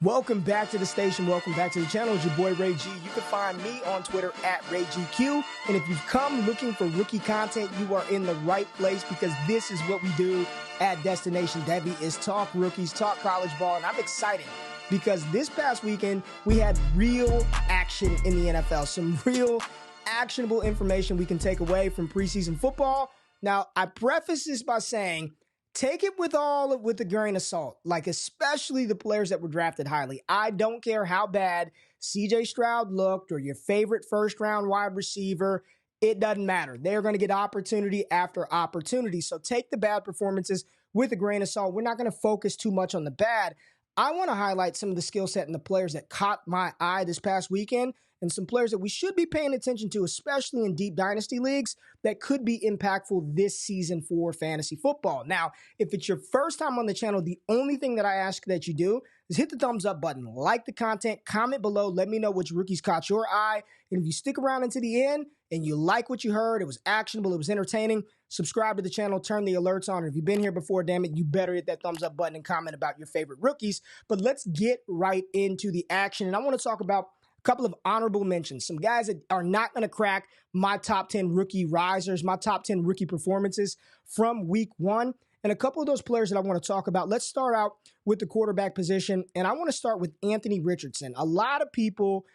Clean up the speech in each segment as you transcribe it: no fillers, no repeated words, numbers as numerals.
Welcome back to the station. Welcome back to the channel. It's your boy Ray G. You can find me on Twitter at RayGQ. And if you've come looking for rookie content, you are in the right place because this is what we do at Destination Debbie is talk rookies, talk college ball. And I'm excited because this past weekend we had real action in the NFL, some real actionable information we can take away from preseason football. Now, I preface this by saying, take it with a grain of salt, like especially the players that were drafted highly. I don't care how bad CJ Stroud looked or your favorite first-round wide receiver. It doesn't matter. They're going to get opportunity after opportunity. So take the bad performances with a grain of salt. We're not going to focus too much on the bad. I want to highlight some of the skill set and the players that caught my eye this past weekend and some players that we should be paying attention to, especially in deep dynasty leagues, that could be impactful this season for fantasy football. Now, if it's your first time on the channel, the only thing that I ask that you do is hit the thumbs up button, like the content, comment below, let me know which rookies caught your eye. And if you stick around into the end and you like what you heard, it was actionable, it was entertaining, subscribe to the channel, turn the alerts on. And if you've been here before, damn it, you better hit that thumbs up button and comment about your favorite rookies. But let's get right into the action. And I want to talk about a couple of honorable mentions, some guys that are not going to crack my top 10 rookie risers, my top 10 rookie performances from week one, and a couple of those players that I want to talk about. Let's start out with the quarterback position, and I want to start with Anthony Richardson. A lot of people,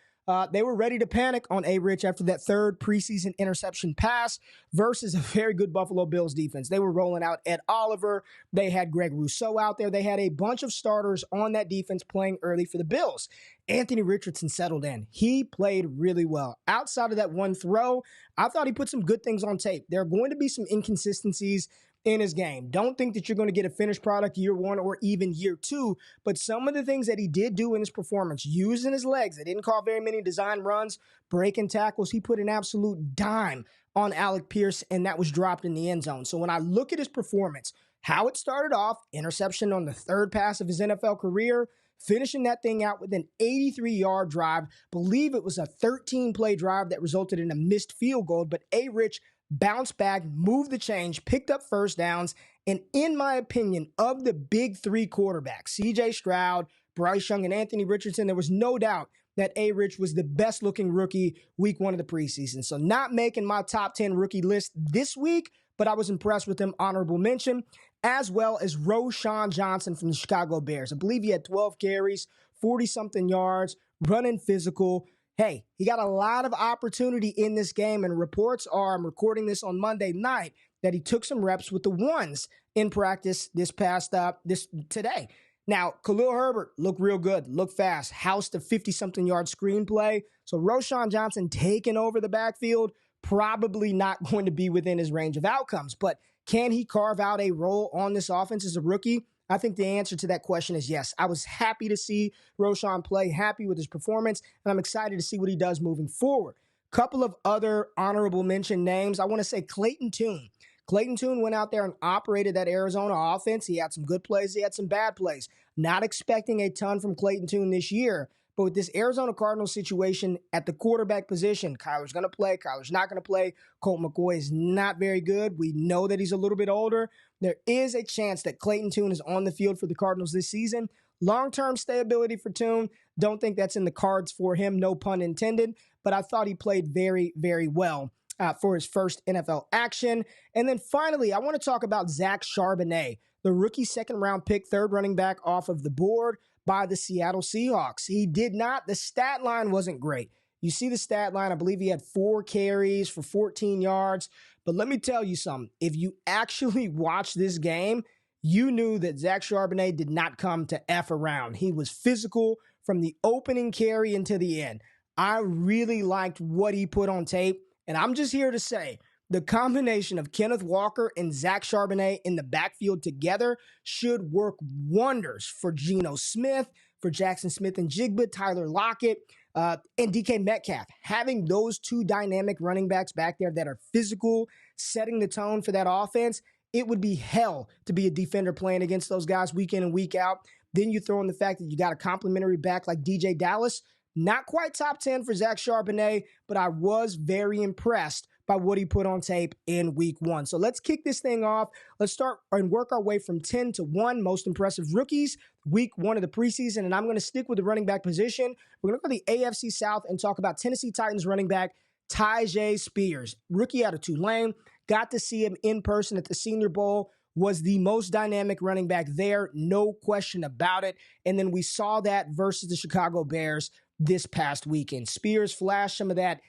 they were ready to panic on A-Rich after that third preseason interception pass versus a very good Buffalo Bills defense. They were rolling out Ed Oliver. They had Greg Rousseau out there. They had a bunch of starters on that defense playing early for the Bills. Anthony Richardson settled in. He played really well. Outside of that one throw, I thought he put some good things on tape. There are going to be some inconsistencies in his game. Don't think that you're going to get a finished product year one or even year two, but some of the things that he did do in his performance, using his legs, they didn't call very many design runs, breaking tackles. He put an absolute dime on Alec Pierce, and that was dropped in the end zone. So when I look at his performance, how it started off, interception on the third pass of his NFL career, finishing that thing out with an 83-yard drive. Believe it was a 13-play drive that resulted in a missed field goal, but A-Rich bounced back, moved the change, picked up first downs, and in my opinion, of the big three quarterbacks, CJ Stroud, Bryce Young, and Anthony Richardson, there was no doubt that A-Rich was the best-looking rookie week one of the preseason. So not making my top 10 rookie list this week, but I was impressed with him. Honorable mention, as well as Roshan Johnson from the Chicago Bears. I believe he had 12 carries, 40-something yards, running physical. Hey, he got a lot of opportunity in this game, and reports are, I'm recording this on Monday night, that he took some reps with the ones in practice today. Now, Khalil Herbert looked real good, looked fast, housed a 50-something yard screenplay. So Roshan Johnson taking over the backfield, probably not going to be within his range of outcomes. But can he carve out a role on this offense as a rookie? I think the answer to that question is yes. I was happy to see Roshan play, happy with his performance, and I'm excited to see what he does moving forward. Couple of other honorable mention names. I want to say Clayton Tune. Clayton Tune went out there and operated that Arizona offense. He had some good plays. He had some bad plays. Not expecting a ton from Clayton Tune this year. But with this Arizona Cardinals situation at the quarterback position, Kyler's going to play, Kyler's not going to play. Colt McCoy is not very good. We know that he's a little bit older. There is a chance that Clayton Tune is on the field for the Cardinals this season. Long-term stability for Tune, don't think that's in the cards for him, no pun intended. But I thought he played very, very well for his first NFL action. And then finally, I want to talk about Zach Charbonnet, the rookie second-round pick, third running back off of the board by the Seattle Seahawks. He did not, the stat line wasn't great. You see the stat line, I believe he had 4 carries for 14 yards. But let me tell you something. If you actually watched this game, you knew that Zach Charbonnet did not come to F around. He was physical from the opening carry into the end. I really liked what he put on tape. And I'm just here to say, the combination of Kenneth Walker and Zach Charbonnet in the backfield together should work wonders for Geno Smith, for Jackson Smith and Jigba, Tyler Lockett, and DK Metcalf. Having those two dynamic running backs back there that are physical, setting the tone for that offense, it would be hell to be a defender playing against those guys week in and week out. Then you throw in the fact that you got a complimentary back like DJ Dallas. Not quite top 10 for Zach Charbonnet, but I was very impressed by what he put on tape in week 1. So let's kick this thing off. Let's start and work our way from 10 to 1. Most impressive rookies, week 1 of the preseason. And I'm going to stick with the running back position. We're going to go to the AFC South and talk about Tennessee Titans running back Tajae Spears, rookie out of Tulane. Got to see him in person at the Senior Bowl. Was the most dynamic running back there, no question about it. And then we saw that versus the Chicago Bears this past weekend. Spears flashed some of that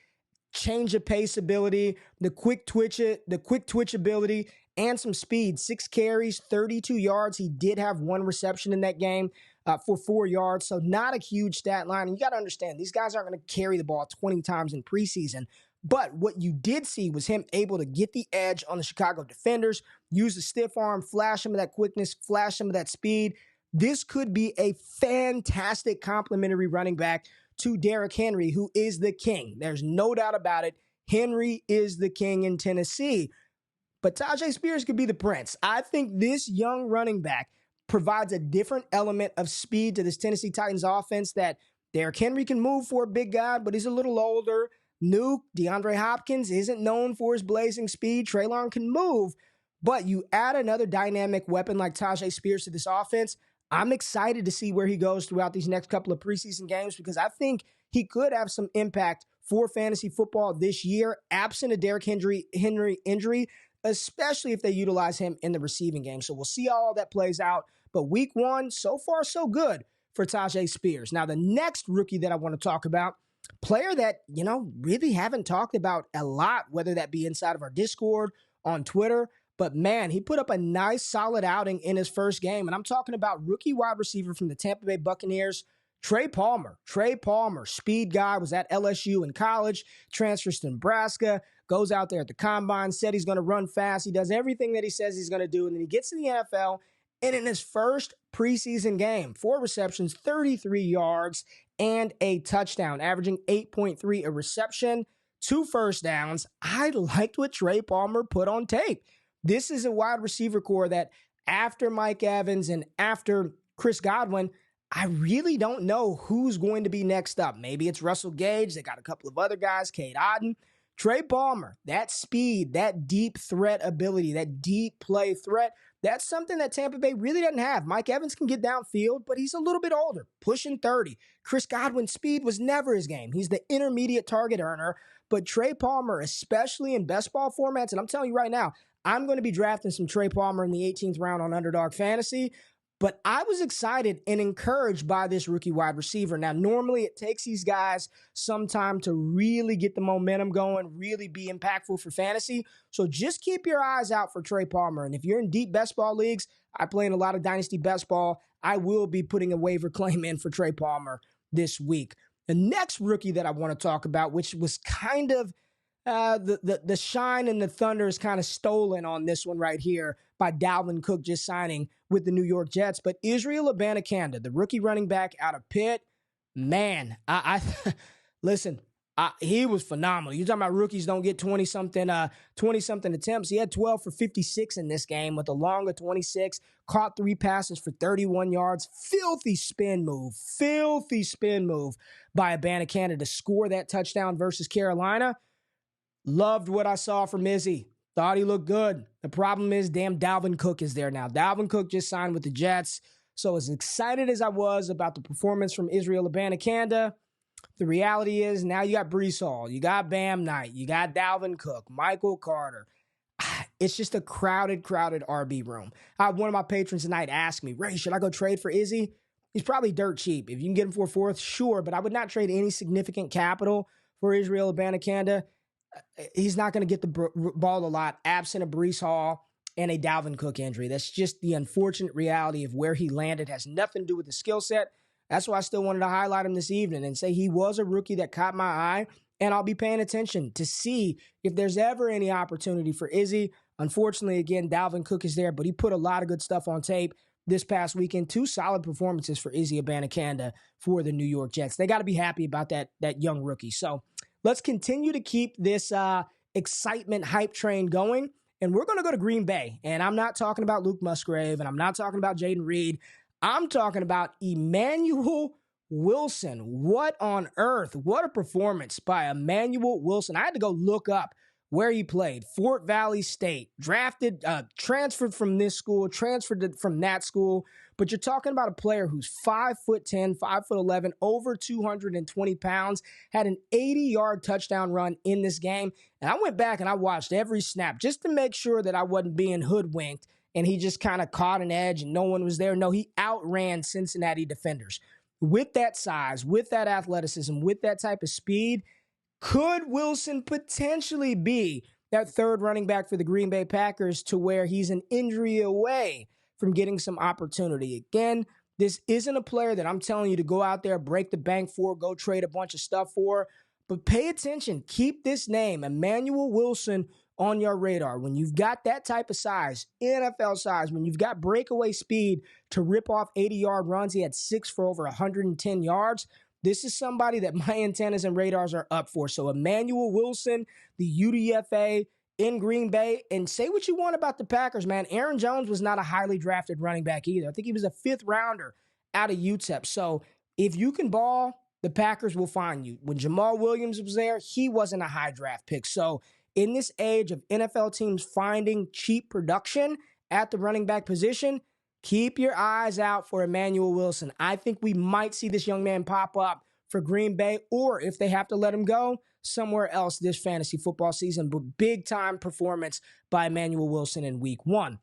change of pace ability, the quick twitch ability, and some speed. 6 carries, 32 yards. He did have 1 reception in that game for 4 yards, so not a huge stat line. And you got to understand, these guys aren't going to carry the ball 20 times in preseason. But what you did see was him able to get the edge on the Chicago defenders, use the stiff arm, flash some of that quickness, flash some of that speed. This could be a fantastic complementary running back to Derrick Henry, who is the king. There's no doubt about it. Henry is the king in Tennessee. But Tajae Spears could be the prince. I think this young running back provides a different element of speed to this Tennessee Titans offense that Derrick Henry can move for a big guy, but he's a little older. Nuke, DeAndre Hopkins isn't known for his blazing speed. Treylon can move, but you add another dynamic weapon like Tajae Spears to this offense. I'm excited to see where he goes throughout these next couple of preseason games because I think he could have some impact for fantasy football this year, absent a Derrick Henry injury, especially if they utilize him in the receiving game. So we'll see how all that plays out. But week 1, so far, so good for Tajae Spears. Now, the next rookie that I want to talk about, player that, really haven't talked about a lot, whether that be inside of our Discord, on Twitter. But, man, he put up a nice, solid outing in his first game. And I'm talking about rookie wide receiver from the Tampa Bay Buccaneers, Trey Palmer. Trey Palmer, speed guy, was at LSU in college, transfers to Nebraska, goes out there at the combine, said he's going to run fast. He does everything that he says he's going to do. And then he gets to the NFL, and in his first preseason game, 4 receptions, 33 yards, and a touchdown, averaging 8.3 a reception, 2 first downs. I liked what Trey Palmer put on tape. This is a wide receiver core that after Mike Evans and after Chris Godwin, I really don't know who's going to be next up. Maybe it's Russell Gage. They got a couple of other guys, Cade Otton. Trey Palmer, that speed, that deep threat ability, that deep play threat, that's something that Tampa Bay really doesn't have. Mike Evans can get downfield, but he's a little bit older, pushing 30. Chris Godwin's speed was never his game. He's the intermediate target earner. But Trey Palmer, especially in best ball formats, and I'm telling you right now, I'm going to be drafting some Trey Palmer in the 18th round on Underdog Fantasy. But I was excited and encouraged by this rookie wide receiver. Now, normally it takes these guys some time to really get the momentum going, really be impactful for fantasy. So just keep your eyes out for Trey Palmer. And if you're in deep best ball leagues, I play in a lot of dynasty best ball, I will be putting a waiver claim in for Trey Palmer this week. The next rookie that I want to talk about, which was kind of the shine and the thunder is kind of stolen on this one right here by Dalvin Cook just signing with the New York Jets. But Israel Abanikanda, the rookie running back out of Pitt, man, listen, he was phenomenal. You're talking about rookies don't get 20-something attempts. He had 12 for 56 in this game with a long of 26, caught 3 passes for 31 yards. Filthy spin move by Abanikanda to score that touchdown versus Carolina. Loved what I saw from Izzy. Thought he looked good. The problem is, damn, Dalvin Cook is there now. Dalvin Cook just signed with the Jets. So as excited as I was about the performance from Israel Abanikanda, the reality is now you got Breece Hall, you got Bam Knight, you got Dalvin Cook, Michael Carter. It's just a crowded RB room. I had one of my patrons tonight ask me, Ray, should I go trade for Izzy? He's probably dirt cheap. If you can get him for a 4th, sure, but I would not trade any significant capital for Israel Abanikanda. He's not going to get the ball a lot, absent a Breece Hall and a Dalvin Cook injury. That's just the unfortunate reality of where he landed. It has nothing to do with the skill set. That's why I still wanted to highlight him this evening and say he was a rookie that caught my eye, and I'll be paying attention to see if there's ever any opportunity for Izzy. Unfortunately, again, Dalvin Cook is there, but he put a lot of good stuff on tape this past weekend. 2 solid performances for Izzy Abanikanda for the New York Jets. They got to be happy about that young rookie. So let's continue to keep this excitement hype train going, and we're going to go to Green Bay. And I'm not talking about Luke Musgrave, and I'm not talking about Jaden Reed. I'm talking about Emmanuel Wilson. What on earth? What a performance by Emmanuel Wilson. I had to go look up where he played. Fort Valley State, drafted, transferred from this school, transferred from that school. But you're talking about a player who's 5'10", 5'11", over 220 pounds, had an 80-yard touchdown run in this game. And I went back and I watched every snap just to make sure that I wasn't being hoodwinked and he just kind of caught an edge and no one was there. No, he outran Cincinnati defenders. With that size, with that athleticism, with that type of speed, could Wilson potentially be that third running back for the Green Bay Packers to where he's an injury away from getting some opportunity? Again, this isn't a player that I'm telling you to go out there, break the bank for, go trade a bunch of stuff for, but pay attention. Keep this name, Emmanuel Wilson, on your radar. When you've got that type of size, NFL size, when you've got breakaway speed to rip off 80-yard runs, he had 6 for over 110 yards. This is somebody that my antennas and radars are up for. So Emmanuel Wilson, the UDFA in Green Bay, and say what you want about the Packers, man. Aaron Jones was not a highly drafted running back either. I think he was a 5th rounder out of UTEP. So if you can ball, the Packers will find you. When Jamal Williams was there, he wasn't a high draft pick. So in this age of NFL teams finding cheap production at the running back position, keep your eyes out for Emmanuel Wilson. I think we might see this young man pop up for Green Bay, or if they have to let him go, somewhere else this fantasy football season. But big-time performance by Emmanuel Wilson in Week 1.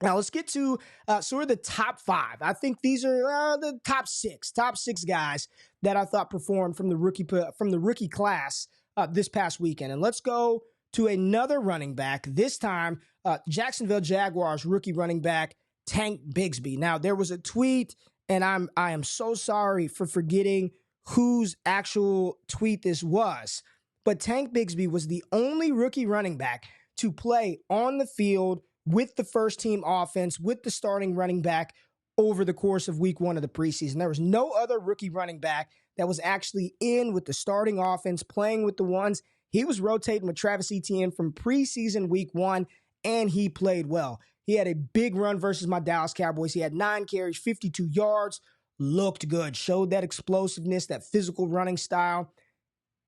Now, let's get to sort of the top 5. I think these are the top six guys that I thought performed from the rookie class this past weekend. And let's go to another running back, this time Jacksonville Jaguars rookie running back Tank Bixby. Now, there was a tweet, and I am so sorry for forgetting whose actual tweet this was, but Tank Bixby was the only rookie running back to play on the field with the first-team offense, with the starting running back over the course of Week 1 of the preseason. There was no other rookie running back that was actually in with the starting offense, playing with the ones. He was rotating with Travis Etienne from preseason Week 1, and he played well. He had a big run versus my Dallas Cowboys. He had 9 carries, 52 yards, looked good, showed that explosiveness, that physical running style.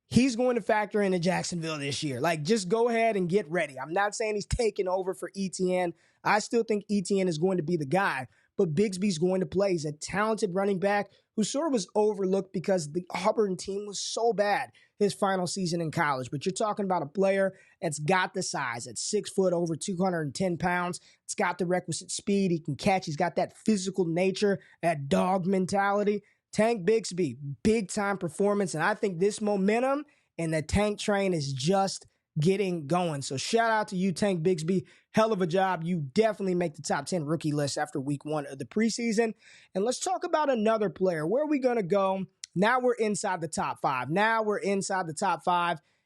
He's going to factor into Jacksonville this year. Like, just go ahead and get ready. I'm not saying he's taking over for Etienne. I still think Etienne is going to be the guy, but Bixby's going to play. He's a talented running back who sort of was overlooked because the Auburn team was so bad his final season in college. But you're talking about a player that's got the size, at 6 foot, over 210 pounds. It's got the requisite speed. He can catch. He's got that physical nature, that dog mentality. Tank Bixby, big-time performance, and I think this momentum and the Tank train is just getting going. So shout out to you, Tank Bixby. Hell of a job. You definitely make the top 10 rookie list after Week 1 of the preseason. And let's talk about another player. Where are we going to go? Now we're inside the top 5.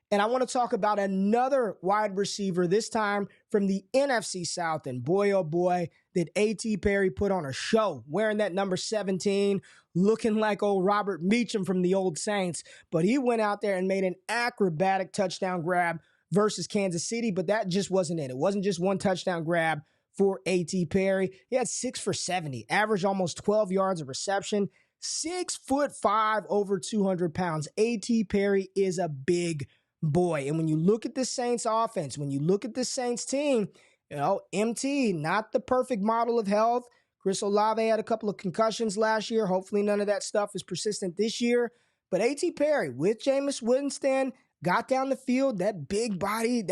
And I want to talk about another wide receiver, this time from the NFC South. And boy, oh boy, did A.T. Perry put on a show, wearing that number 17, looking like old Robert Meacham from the old Saints. But he went out there and made an acrobatic touchdown grab versus Kansas City, but that just wasn't it. It wasn't just one touchdown grab for A.T. Perry. He had 6 for 70, averaged almost 12 yards of reception, 6'5", over 200 pounds. A.T. Perry is a big boy. And when you look at the Saints offense, when you look at the Saints team, MT, not the perfect model of health. Chris Olave had a couple of concussions last year. Hopefully none of that stuff is persistent this year. But A.T. Perry with Jameis Winston got down the field. That big body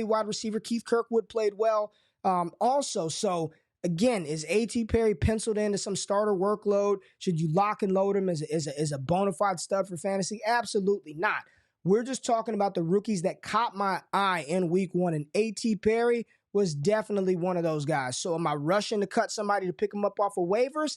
wide receiver, Keith Kirkwood, played well also. So again, is A.T. Perry penciled into some starter workload? Should you lock and load him as a bona fide stud for fantasy? Absolutely not. We're just talking about the rookies that caught my eye in Week 1, and A.T. Perry was definitely one of those guys. So am I rushing to cut somebody to pick him up off of waivers?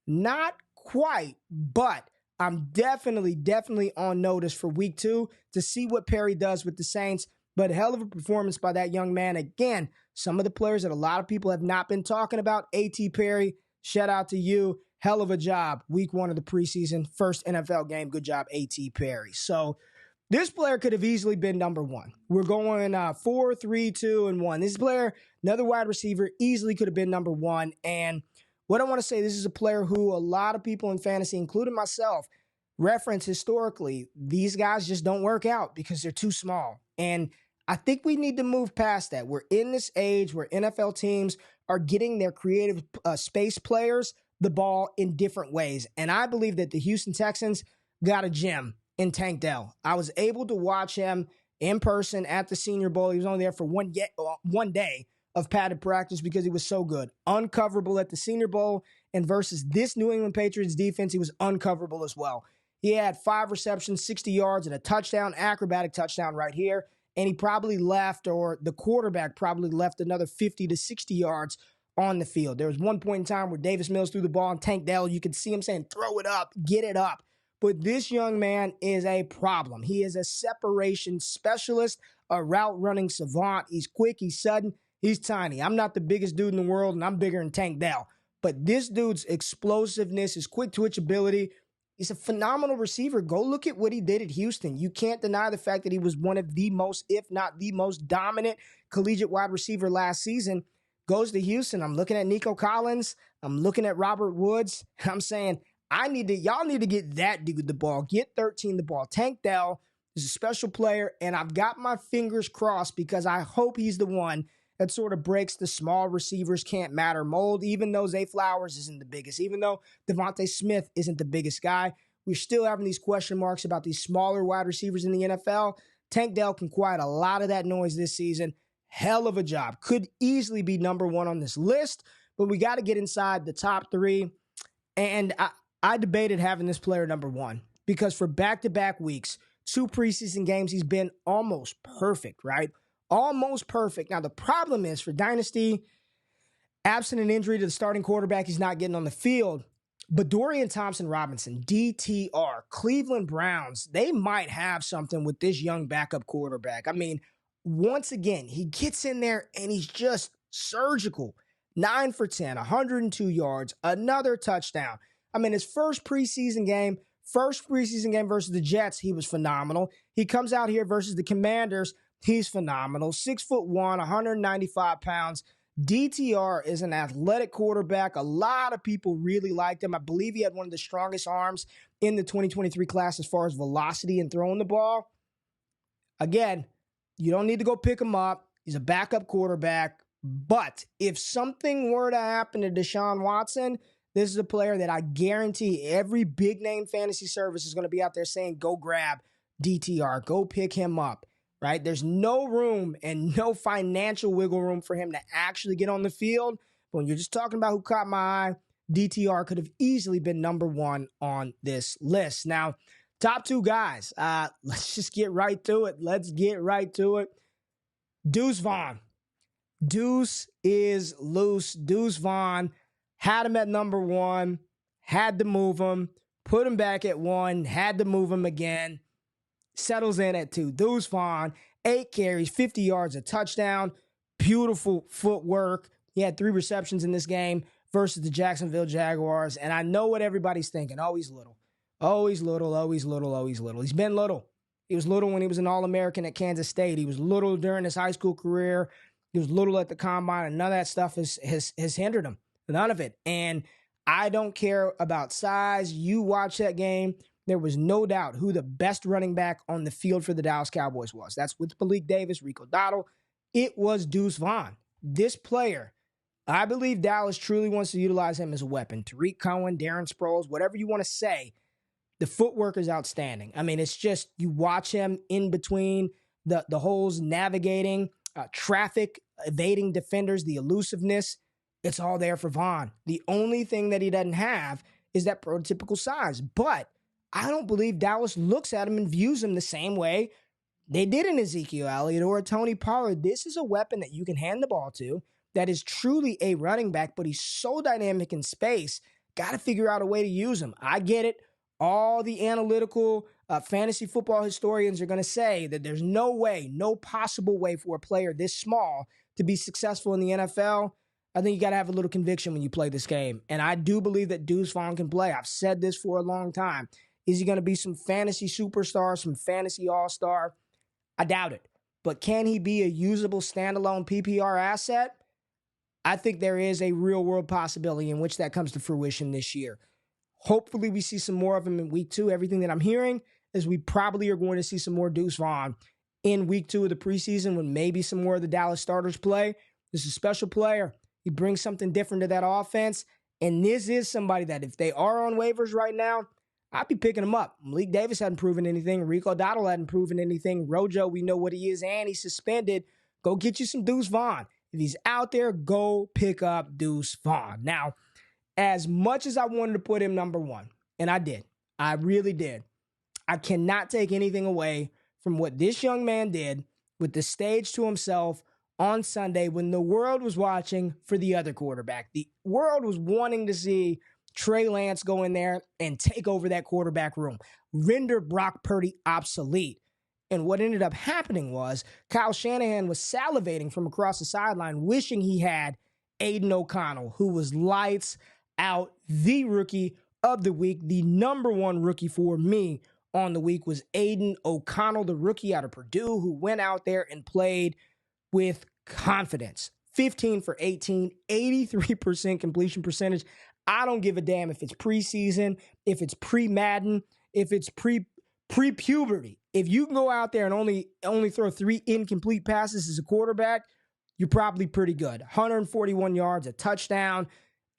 Not quite, but I'm definitely on notice for Week 2 to see what Perry does with the Saints. But hell of a performance by that young man. Again, some of the players that a lot of people have not been talking about. A.T. Perry, shout out to you. Hell of a job. Week 1 of the preseason, first NFL game. Good job, A.T. Perry. So this player could have easily been number 1. We're going 4, 3, 2, and 1. This player, another wide receiver, easily could have been number 1. And what I want to say, this is a player who a lot of people in fantasy, including myself, reference historically. These guys just don't work out because they're too small. And I think we need to move past that. We're in this age where NFL teams are getting their creative space players the ball in different ways. And I believe that the Houston Texans got a gem in Tank Dell. I was able to watch him in person at the Senior Bowl. He was only there for one day of padded practice because he was so good. Uncoverable at the Senior Bowl, and versus this New England Patriots defense, he was uncoverable as well. He had 5 receptions, 60 yards, and a touchdown, acrobatic touchdown right here. And he probably left, or the quarterback probably left another 50 to 60 yards on the field. There was one point in time where Davis Mills threw the ball and Tank Dell, you could see him saying, throw it up, get it up. But this young man is a problem. He is a separation specialist, a route running savant. He's quick, he's sudden, he's tiny. I'm not the biggest dude in the world, and I'm bigger than Tank Dell. But this dude's explosiveness, his quick twitch ability, he's a phenomenal receiver. Go look at what he did at Houston. You can't deny the fact that he was one of the most, if not the most dominant collegiate wide receiver last season. Goes to Houston. I'm looking at Nico Collins. I'm looking at Robert Woods. I'm saying, y'all need to get that dude the ball. Get 13 the ball. Tank Dell is a special player, and I've got my fingers crossed because I hope he's the one that sort of breaks the small receivers can't matter mold, even though Zay Flowers isn't the biggest, even though Davante Smith isn't the biggest guy. We're still having these question marks about these smaller wide receivers in the NFL. Tank Dell can quiet a lot of that noise this season. Hell of a job. Could easily be number 1 on this list, but we got to get inside the top 3. And I debated having this player number 1 because for back-to-back weeks, 2 preseason games, he's been almost perfect, right? Almost perfect. Now, the problem is for Dynasty, absent an injury to the starting quarterback, he's not getting on the field. But Dorian Thompson-Robinson, DTR, Cleveland Browns, they might have something with this young backup quarterback. I mean, once again, he gets in there and he's just surgical. 9 for 10, 102 yards, another touchdown. I mean, his first preseason game versus the Jets, he was phenomenal. He comes out here versus the Commanders, he's phenomenal. 6'1", 195 pounds. DTR is an athletic quarterback. A lot of people really liked him. I believe he had one of the strongest arms in the 2023 class as far as velocity and throwing the ball. Again, you don't need to go pick him up. He's a backup quarterback. But if something were to happen to Deshaun Watson, this is a player that I guarantee every big-name fantasy service is going to be out there saying, go grab DTR. Go pick him up, right? There's no room and no financial wiggle room for him to actually get on the field. But when you're just talking about who caught my eye, DTR could have easily been number 1 on this list. Now, top 2 guys, let's just get right to it. Deuce Vaughn. Deuce is loose. Deuce Vaughn had him at number 1, had to move him, put him back at 1, had to move him again, settles in at 2. Deuce Vaughn, 8 carries, 50 yards, a touchdown, beautiful footwork. He had 3 receptions in this game versus the Jacksonville Jaguars, and I know what everybody's thinking. Oh, he's little. Oh, he's little. He's been little. He was little when he was an All-American at Kansas State. He was little during his high school career. He was little at the combine, and none of that stuff has hindered him. None of it. And I don't care about size. You watch that game. There was no doubt who the best running back on the field for the Dallas Cowboys was. That's with Malik Davis, Rico Dowdle. It was Deuce Vaughn. This player, I believe Dallas truly wants to utilize him as a weapon. Tariq Cohen, Darren Sproles, whatever you want to say, the footwork is outstanding. I mean, it's just you watch him in between the holes, navigating, traffic, evading defenders, the elusiveness. It's all there for Vaughn. The only thing that he doesn't have is that prototypical size. But I don't believe Dallas looks at him and views him the same way they did in Ezekiel Elliott or Tony Pollard. This is a weapon that you can hand the ball to that is truly a running back, but he's so dynamic in space. Got to figure out a way to use him. I get it. All the analytical fantasy football historians are going to say that there's no way, no possible way for a player this small to be successful in the NFL. I think you got to have a little conviction when you play this game. And I do believe that Deuce Vaughn can play. I've said this for a long time. Is he going to be some fantasy superstar, some fantasy all-star? I doubt it. But can he be a usable standalone PPR asset? I think there is a real-world possibility in which that comes to fruition this year. Hopefully we see some more of him in week 2. Everything that I'm hearing is we probably are going to see some more Deuce Vaughn in week 2 of the preseason when maybe some more of the Dallas starters play. This is a special player. He brings something different to that offense. And this is somebody that if they are on waivers right now, I'd be picking him up. Malik Davis hadn't proven anything. Rico Dowdle hadn't proven anything. Rojo, we know what he is, and he's suspended. Go get you some Deuce Vaughn. If he's out there, go pick up Deuce Vaughn. Now, as much as I wanted to put him number 1, and I did, I really did, I cannot take anything away from what this young man did with the stage to himself on Sunday when the world was watching for the other quarterback. The world was wanting to see Trey Lance go in there and take over that quarterback room, render Brock Purdy obsolete. And what ended up happening was Kyle Shanahan was salivating from across the sideline, wishing he had Aidan O'Connell, who was lights out, the rookie of the week. The number 1 rookie for me on the week was Aidan O'Connell, the rookie out of Purdue, who went out there and played with confidence. 15 for 18, 83% completion percentage. I don't give a damn if it's preseason, if it's pre-Madden, if it's pre-puberty. If you can go out there and only throw 3 incomplete passes as a quarterback, you're probably pretty good. 141 yards, a touchdown.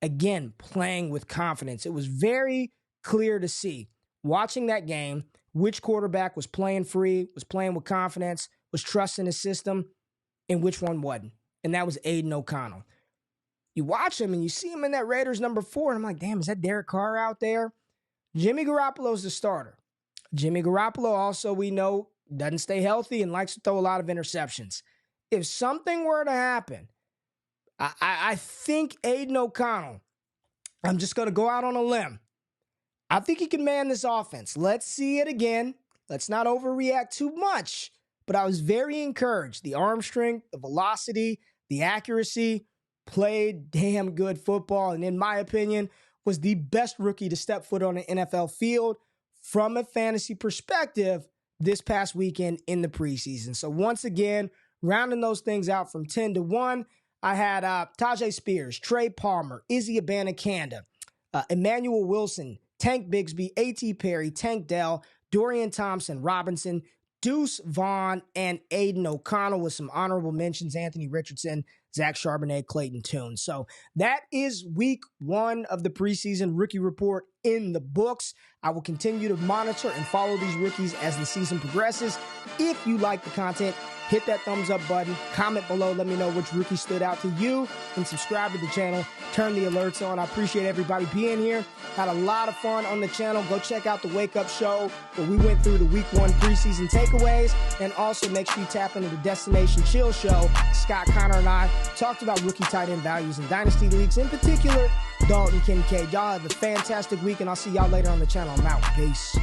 Again, playing with confidence. It was very clear to see, watching that game, which quarterback was playing free, was playing with confidence, was trusting his system, and which one wasn't. And that was Aidan O'Connell. You watch him and you see him in that Raiders number 4, and I'm like, damn, is that Derek Carr out there? Jimmy Garoppolo's the starter. Jimmy Garoppolo also, we know, doesn't stay healthy and likes to throw a lot of interceptions. If something were to happen, I think Aidan O'Connell, I'm just going to go out on a limb. I think he can man this offense. Let's see it again. Let's not overreact too much. But I was very encouraged. The arm strength, the velocity, the accuracy, played damn good football. And in my opinion, was the best rookie to step foot on an NFL field from a fantasy perspective this past weekend in the preseason. So once again, rounding those things out from 10 to 1, I had Tajae Spears, Trey Palmer, Izzy Abanikanda, Emmanuel Wilson, Tank Bixby, A.T. Perry, Tank Dell, Dorian Thompson, Robinson, Deuce Vaughn, and Aidan O'Connell with some honorable mentions, Anthony Richardson, Zach Charbonnet, Clayton Tune. So that is week 1 of the preseason rookie report in the books. I will continue to monitor and follow these rookies as the season progresses. If you like the content, hit that thumbs up button, comment below, let me know which rookie stood out to you, and subscribe to the channel, turn the alerts on. I appreciate everybody being here. Had a lot of fun on the channel. Go check out the Wake Up Show where we went through the week 1 preseason takeaways, and also make sure you tap into the Destination Chill Show. Scott Connor and I talked about rookie tight end values in Dynasty Leagues, in particular, Dalton Kincaid. Y'all have a fantastic week, and I'll see y'all later on the channel. I'm out. Peace.